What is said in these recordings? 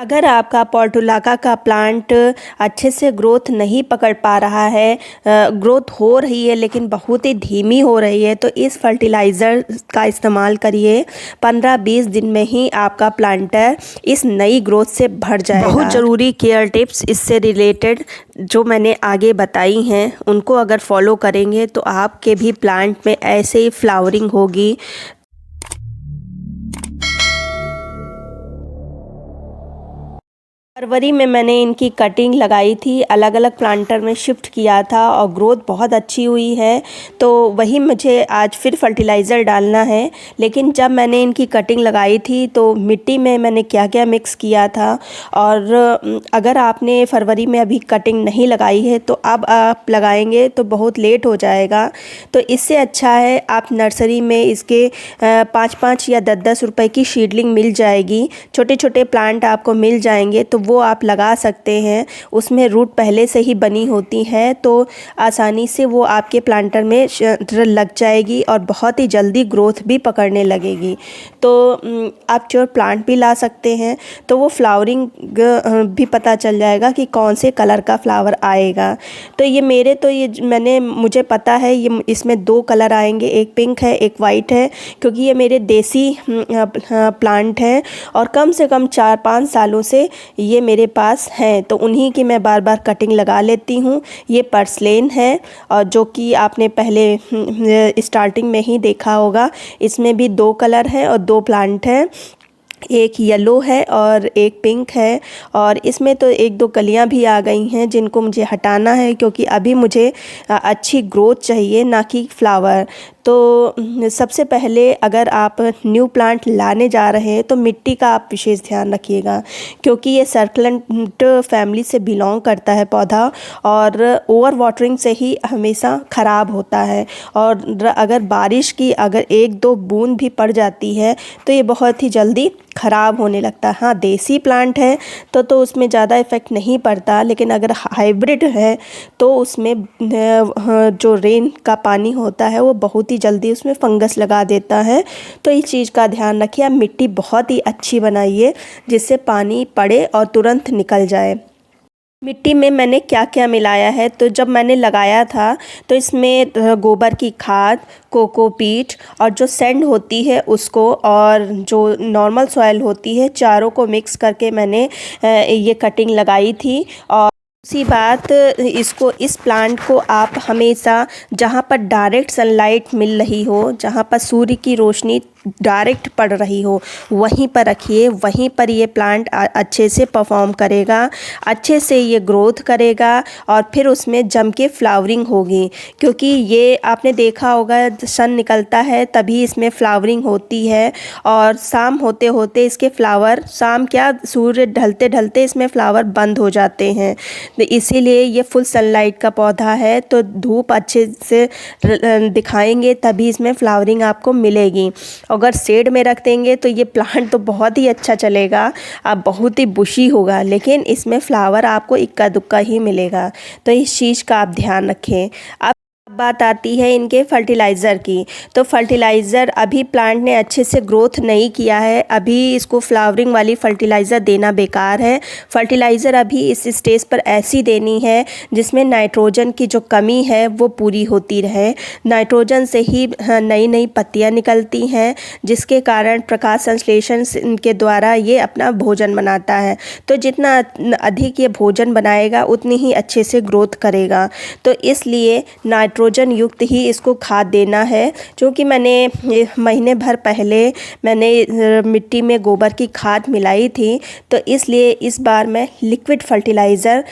अगर आपका पोर्टुलाका का प्लांट अच्छे से ग्रोथ नहीं पकड़ पा रहा है, ग्रोथ हो रही है लेकिन बहुत ही धीमी हो रही है, तो इस फर्टिलाइज़र का इस्तेमाल करिए। 15-20 दिन में ही आपका प्लांटर इस नई ग्रोथ से भर जाएगा। बहुत ज़रूरी केयर टिप्स इससे रिलेटेड जो मैंने आगे बताई हैं, उनको अगर फॉलो करेंगे तो आपके भी प्लांट में ऐसे ही फ्लावरिंग होगी। फरवरी में मैंने इनकी कटिंग लगाई थी, अलग अलग प्लांटर में शिफ्ट किया था और ग्रोथ बहुत अच्छी हुई है। तो वही मुझे आज फिर फर्टिलाइज़र डालना है। लेकिन जब मैंने इनकी कटिंग लगाई थी तो मिट्टी में मैंने क्या क्या मिक्स किया था, और अगर आपने फरवरी में अभी कटिंग नहीं लगाई है तो अब आप लगाएंगे तो बहुत लेट हो जाएगा। तो इससे अच्छा है आप नर्सरी में इसके 5-5 या 10-10 रुपए की सीडलिंग मिल जाएगी। छोटे छोटे प्लांट आपको मिल जाएंगे तो वो आप लगा सकते हैं। उसमें रूट पहले से ही बनी होती हैं तो आसानी से वो आपके प्लांटर में लग जाएगी और बहुत ही जल्दी ग्रोथ भी पकड़ने लगेगी। तो आप जो प्लांट भी ला सकते हैं तो वो फ्लावरिंग भी पता चल जाएगा कि कौन से कलर का फ्लावर आएगा। तो ये मुझे पता है ये इसमें 2 कलर आएंगे, एक पिंक है एक वाइट है, क्योंकि ये मेरे देसी प्लांट हैं और कम से कम 4-5 सालों से ये मेरे पास हैं, तो उन्हीं की मैं बार बार कटिंग लगा लेती हूँ। ये पर्सलेन है और जो कि आपने पहले स्टार्टिंग में ही देखा होगा। इसमें भी 2 कलर हैं और 2 प्लांट हैं, एक येलो है और एक पिंक है। और इसमें तो 1-2 कलियां भी आ गई हैं जिनको मुझे हटाना है, क्योंकि अभी मुझे अच्छी ग्रोथ चाहिए, ना कि फ्लावर। तो सबसे पहले अगर आप न्यू प्लांट लाने जा रहे हैं तो मिट्टी का आप विशेष ध्यान रखिएगा, क्योंकि ये सर्कुलेंट फैमिली से बिलोंग करता है पौधा, और ओवर वाटरिंग से ही हमेशा ख़राब होता है। और अगर बारिश की अगर 1-2 बूंद भी पड़ जाती है तो ये बहुत ही जल्दी ख़राब होने लगता है। हाँ, देसी प्लांट है तो उसमें ज़्यादा इफ़ेक्ट नहीं पड़ता, लेकिन अगर हाइब्रिड है तो उसमें जो रेन का पानी होता है वो बहुत ही जल्दी उसमें फंगस लगा देता है। तो इस चीज़ का ध्यान रखिए। आप मिट्टी बहुत ही अच्छी बनाइए जिससे पानी पड़े और तुरंत निकल जाए। मिट्टी में मैंने क्या क्या मिलाया है, तो जब मैंने लगाया था तो इसमें गोबर की खाद, कोकोपीट और जो सैंड होती है उसको, और जो नॉर्मल सॉइल होती है, चारों को मिक्स करके मैंने ये कटिंग लगाई थी। और दूसरी बात, इस प्लांट को आप हमेशा जहाँ पर डायरेक्ट सनलाइट मिल रही हो, जहाँ पर सूर्य की रोशनी डायरेक्ट पड़ रही हो, वहीं पर रखिए। वहीं पर ये प्लांट अच्छे से परफॉर्म करेगा, अच्छे से ये ग्रोथ करेगा और फिर उसमें जम के फ्लावरिंग होगी। क्योंकि ये आपने देखा होगा, सन निकलता है तभी इसमें फ्लावरिंग होती है, और शाम होते होते इसके फ्लावर, शाम क्या, सूर्य ढलते ढलते इसमें फ्लावर बंद हो जाते हैं। तो इसीलिए ये फुल सनलाइट का पौधा है, तो धूप अच्छे से दिखाएंगे तभी इसमें फ्लावरिंग आपको मिलेगी। अगर शेड में रख देंगे तो ये प्लांट तो बहुत ही अच्छा चलेगा, आप बहुत ही बुशी होगा, लेकिन इसमें फ्लावर आपको इक्का दुक्का ही मिलेगा। तो इस चीज़ का आप ध्यान रखें। अब बात आती है इनके फर्टिलाइज़र की। तो फर्टिलाइज़र अभी प्लांट ने अच्छे से ग्रोथ नहीं किया है, अभी इसको फ्लावरिंग वाली फर्टिलाइज़र देना बेकार है। फर्टिलाइज़र अभी इस स्टेज पर ऐसी देनी है जिसमें नाइट्रोजन की जो कमी है वो पूरी होती रहे। नाइट्रोजन से ही नई नई पत्तियां निकलती हैं, जिसके कारण प्रकाश संश्लेषण के द्वारा ये अपना भोजन बनाता है। तो जितना अधिक ये भोजन बनाएगा उतनी ही अच्छे से ग्रोथ करेगा। तो इसलिए नाइट्रोजन युक्त ही इसको खाद देना है। क्योंकि मैंने महीने भर पहले मैंने मिट्टी में गोबर की खाद मिलाई थी, तो इसलिए इस बार मैं लिक्विड फर्टिलाइज़र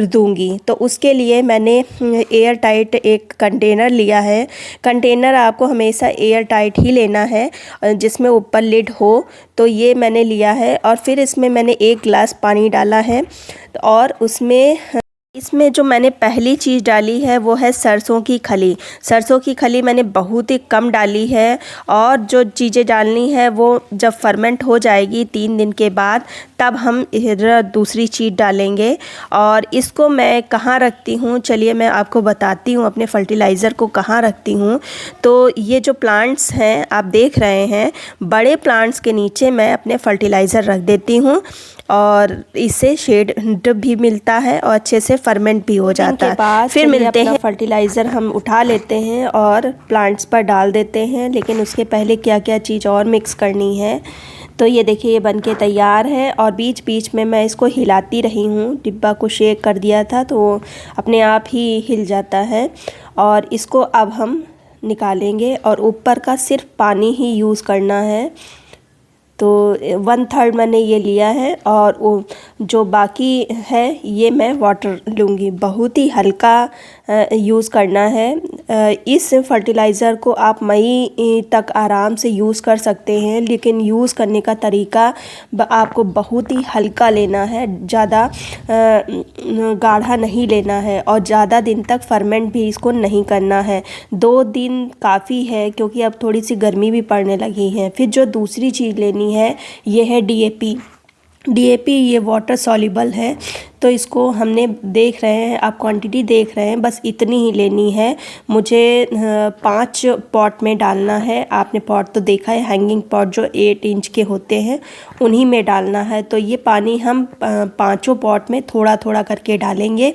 दूंगी। तो उसके लिए मैंने एयर टाइट एक कंटेनर लिया है। कंटेनर आपको हमेशा एयर टाइट ही लेना है जिसमें ऊपर लिड हो। तो ये मैंने लिया है और फिर इसमें मैंने 1 गिलास पानी डाला है, और इसमें जो मैंने पहली चीज़ डाली है वो है सरसों की खली। सरसों की खली मैंने बहुत ही कम डाली है, और जो चीज़ें डालनी है वो जब फर्मेंट हो जाएगी 3 दिन के बाद, तब हम इधर दूसरी चीज़ डालेंगे। और इसको मैं कहाँ रखती हूँ, चलिए मैं आपको बताती हूँ अपने फर्टिलाइज़र को कहाँ रखती हूँ। तो ये जो प्लांट्स हैं आप देख रहे हैं, बड़े प्लांट्स के नीचे मैं अपने फर्टिलाइज़र रख देती हूँ और इससे शेड भी मिलता है और अच्छे से फर्मेंट भी हो जाता है। फिर मिलते हैं, फर्टिलाइज़र हम उठा लेते हैं और प्लांट्स पर डाल देते हैं, लेकिन उसके पहले क्या क्या चीज़ और मिक्स करनी है। तो ये देखिए ये बनके तैयार है और बीच बीच में मैं इसको हिलाती रही हूँ। डिब्बा को शेक कर दिया था तो अपने आप ही हिल जाता है। और इसको अब हम निकालेंगे और ऊपर का सिर्फ पानी ही यूज़ करना है। तो 1/3 मैंने ये लिया है और वो जो बाकी है ये मैं वाटर लूँगी। बहुत ही हल्का यूज़ करना है। इस फर्टिलाइज़र को आप मई तक आराम से यूज़ कर सकते हैं, लेकिन यूज़ करने का तरीका आपको बहुत ही हल्का लेना है, ज़्यादा गाढ़ा नहीं लेना है और ज़्यादा दिन तक फर्मेंट भी इसको नहीं करना है। 2 दिन काफ़ी है क्योंकि अब थोड़ी सी गर्मी भी पड़ने लगी है। फिर जो दूसरी चीज़ लेनी है ये है DAP। DAP ये वाटर सॉल्युबल है, तो इसको हमने देख रहे हैं, आप क्वांटिटी देख रहे हैं, बस इतनी ही लेनी है। मुझे 5 पॉट में डालना है। आपने पॉट तो देखा है, हैंगिंग पॉट जो 8 इंच के होते हैं उन्हीं में डालना है। तो ये पानी हम 5 पॉट में थोड़ा थोड़ा करके डालेंगे।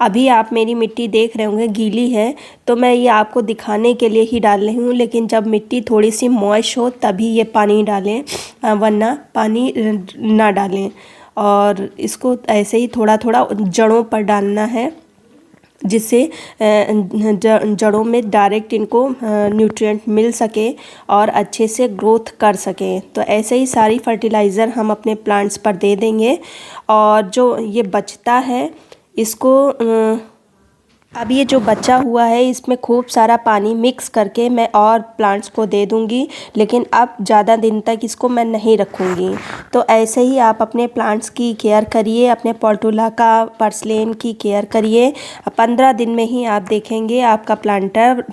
अभी आप मेरी मिट्टी देख रहे होंगे गीली है, तो मैं ये आपको दिखाने के लिए ही डाल रही हूँ, लेकिन जब मिट्टी थोड़ी सी मॉइस्ट हो तभी ये पानी डालें, वरना पानी ना डालें। और इसको ऐसे ही थोड़ा थोड़ा जड़ों पर डालना है, जिससे जड़ों में डायरेक्ट इनको न्यूट्रिएंट मिल सके और अच्छे से ग्रोथ कर सकें। तो ऐसे ही सारी फर्टिलाइज़र हम अपने प्लांट्स पर दे देंगे। और जो ये बचता है इसको अब ये जो बचा हुआ है इसमें खूब सारा पानी मिक्स करके मैं और प्लांट्स को दे दूंगी, लेकिन अब ज़्यादा दिन तक इसको मैं नहीं रखूंगी। तो ऐसे ही आप अपने प्लांट्स की केयर करिए, अपने पोर्टुलाका पर्सलेन की केयर करिए। 15 दिन में ही आप देखेंगे आपका प्लांटर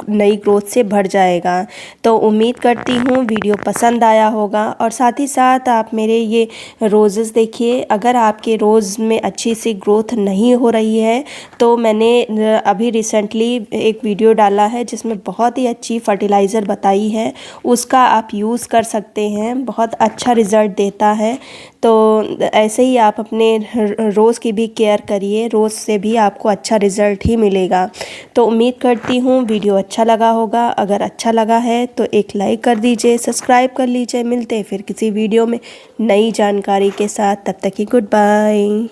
नई ग्रोथ से भर जाएगा। तो उम्मीद करती हूँ वीडियो पसंद आया होगा। और साथ ही साथ आप मेरे ये रोज़ेस देखिए, अगर आपके रोज़ में अच्छी सी ग्रोथ नहीं हो रही है तो मैंने अभी रिसेंटली एक वीडियो डाला है जिसमें बहुत ही अच्छी फर्टिलाइज़र बताई है, उसका आप यूज़ कर सकते हैं, बहुत अच्छा रिज़ल्ट देता है। तो ऐसे ही आप अपने रोज़ की भी केयर करिए, रोज़ से भी आपको अच्छा रिज़ल्ट ही मिलेगा। तो उम्मीद करती हूँ वीडियो अच्छा लगा होगा। अगर अच्छा लगा है तो एक लाइक कर दीजिए, सब्सक्राइब कर लीजिए। मिलते हैं फिर किसी वीडियो में नई जानकारी के साथ, तब तक की गुड बाय।